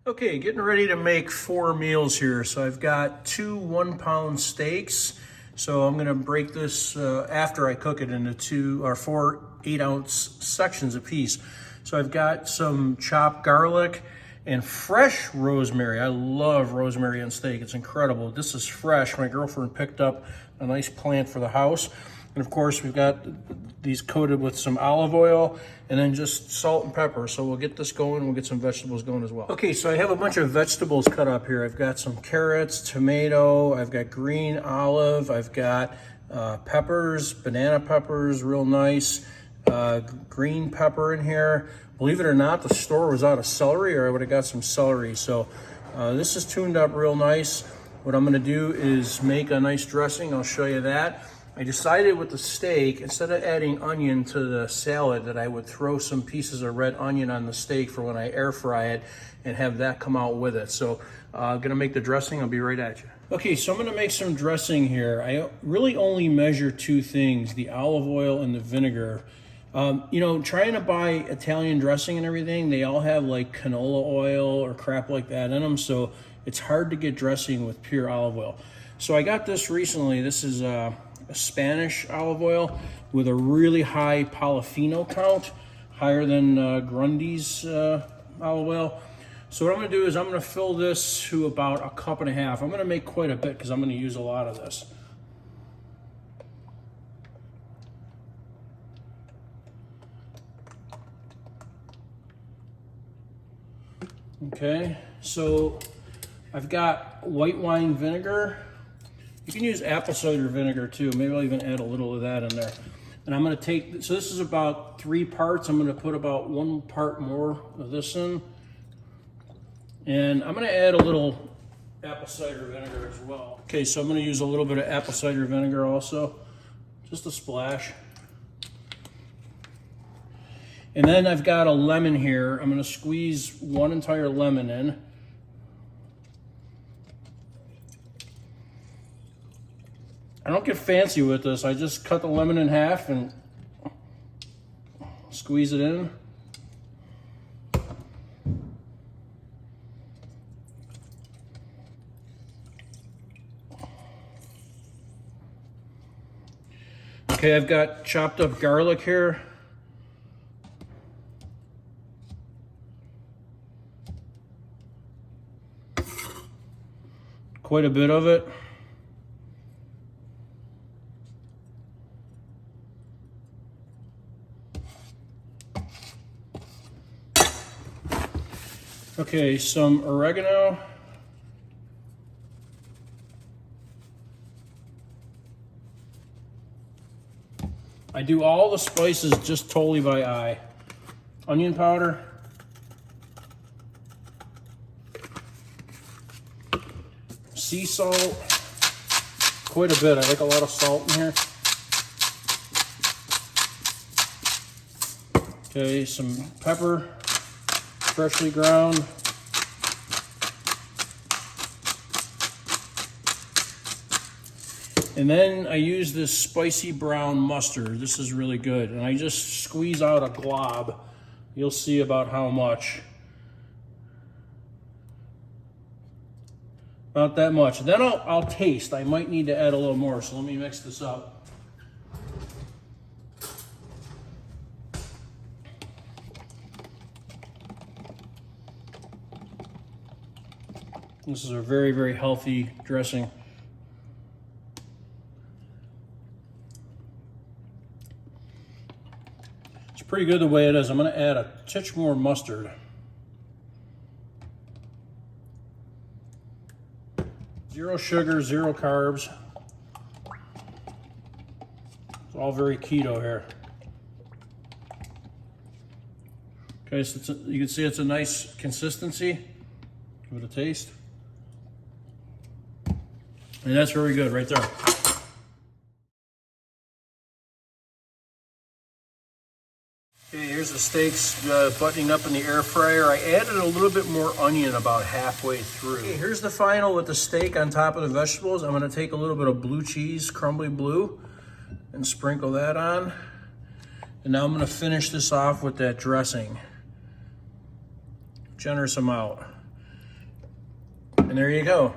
Okay, getting ready to make 4 meals here. So I've got 2 1-pound steaks. So I'm gonna break this after I cook it into 2 or 4 8-ounce sections apiece. So I've got some chopped garlic and fresh rosemary. I love rosemary on steak, it's incredible. This is fresh. My girlfriend picked up a nice plant for the house. And of course, we've got these coated with some olive oil and then just salt and pepper. So we'll get this going, we'll get some vegetables going as well. Okay, so I have a bunch of vegetables cut up here. I've got some carrots, tomato, I've got green olive, I've got peppers, banana peppers, real nice, green pepper in here. Believe it or not, the store was out of celery, or I would have got some celery. So this is tuned up real nice. What I'm gonna do is make a nice dressing. I'll show you that. I decided with the steak, instead of adding onion to the salad, that I would throw some pieces of red onion on the steak for when I air fry it and have that come out with it. So I'm gonna make the dressing, I'll be right at you. Okay, so I'm gonna make some dressing here. I really only measure 2 things, the olive oil and the vinegar. You know, trying to buy Italian dressing and everything, they all have like canola oil or crap like that in them, so it's hard to get dressing with pure olive oil. So I got this recently. This is a Spanish olive oil with a really high polyphenol count, higher than Grundy's olive oil. So what I'm gonna do is I'm gonna fill this to about 1.5 cups. I'm gonna make quite a bit because I'm gonna use a lot of this. Okay, so I've got white wine vinegar. You can use apple cider vinegar too. Maybe I'll even add a little of that in there. And I'm gonna take, so this is about 3 parts. I'm gonna put about 1 part more of this in. And I'm gonna add a little apple cider vinegar as well. Okay, so I'm gonna use a little bit of apple cider vinegar also, just a splash. And then I've got a lemon here. I'm gonna squeeze 1 entire lemon in. I don't get fancy with this. I just cut the lemon in half and squeeze it in. Okay, I've got chopped up garlic here. Quite a bit of it. Okay, some oregano. I do all the spices just totally by eye. Onion powder. Sea salt. Quite a bit. I like a lot of salt in here. Okay, some pepper. Freshly ground. And then I use this spicy brown mustard. This is really good. And I just squeeze out a glob. You'll see about how much. About that much. Then I'll taste. I might need to add a little more, so let me mix this up. This is a very, very healthy dressing. It's pretty good the way it is. I'm gonna add a titch more mustard. Zero sugar, 0 carbs. It's all very keto here. Okay, so you can see it's a nice consistency. Give it a taste. And that's very good right there. Okay, here's the steaks buttoning up in the air fryer. I added a little bit more onion about halfway through. Okay, here's the final with the steak on top of the vegetables. I'm gonna take a little bit of blue cheese, crumbly blue, and sprinkle that on. And now I'm gonna finish this off with that dressing. Generous amount. And there you go.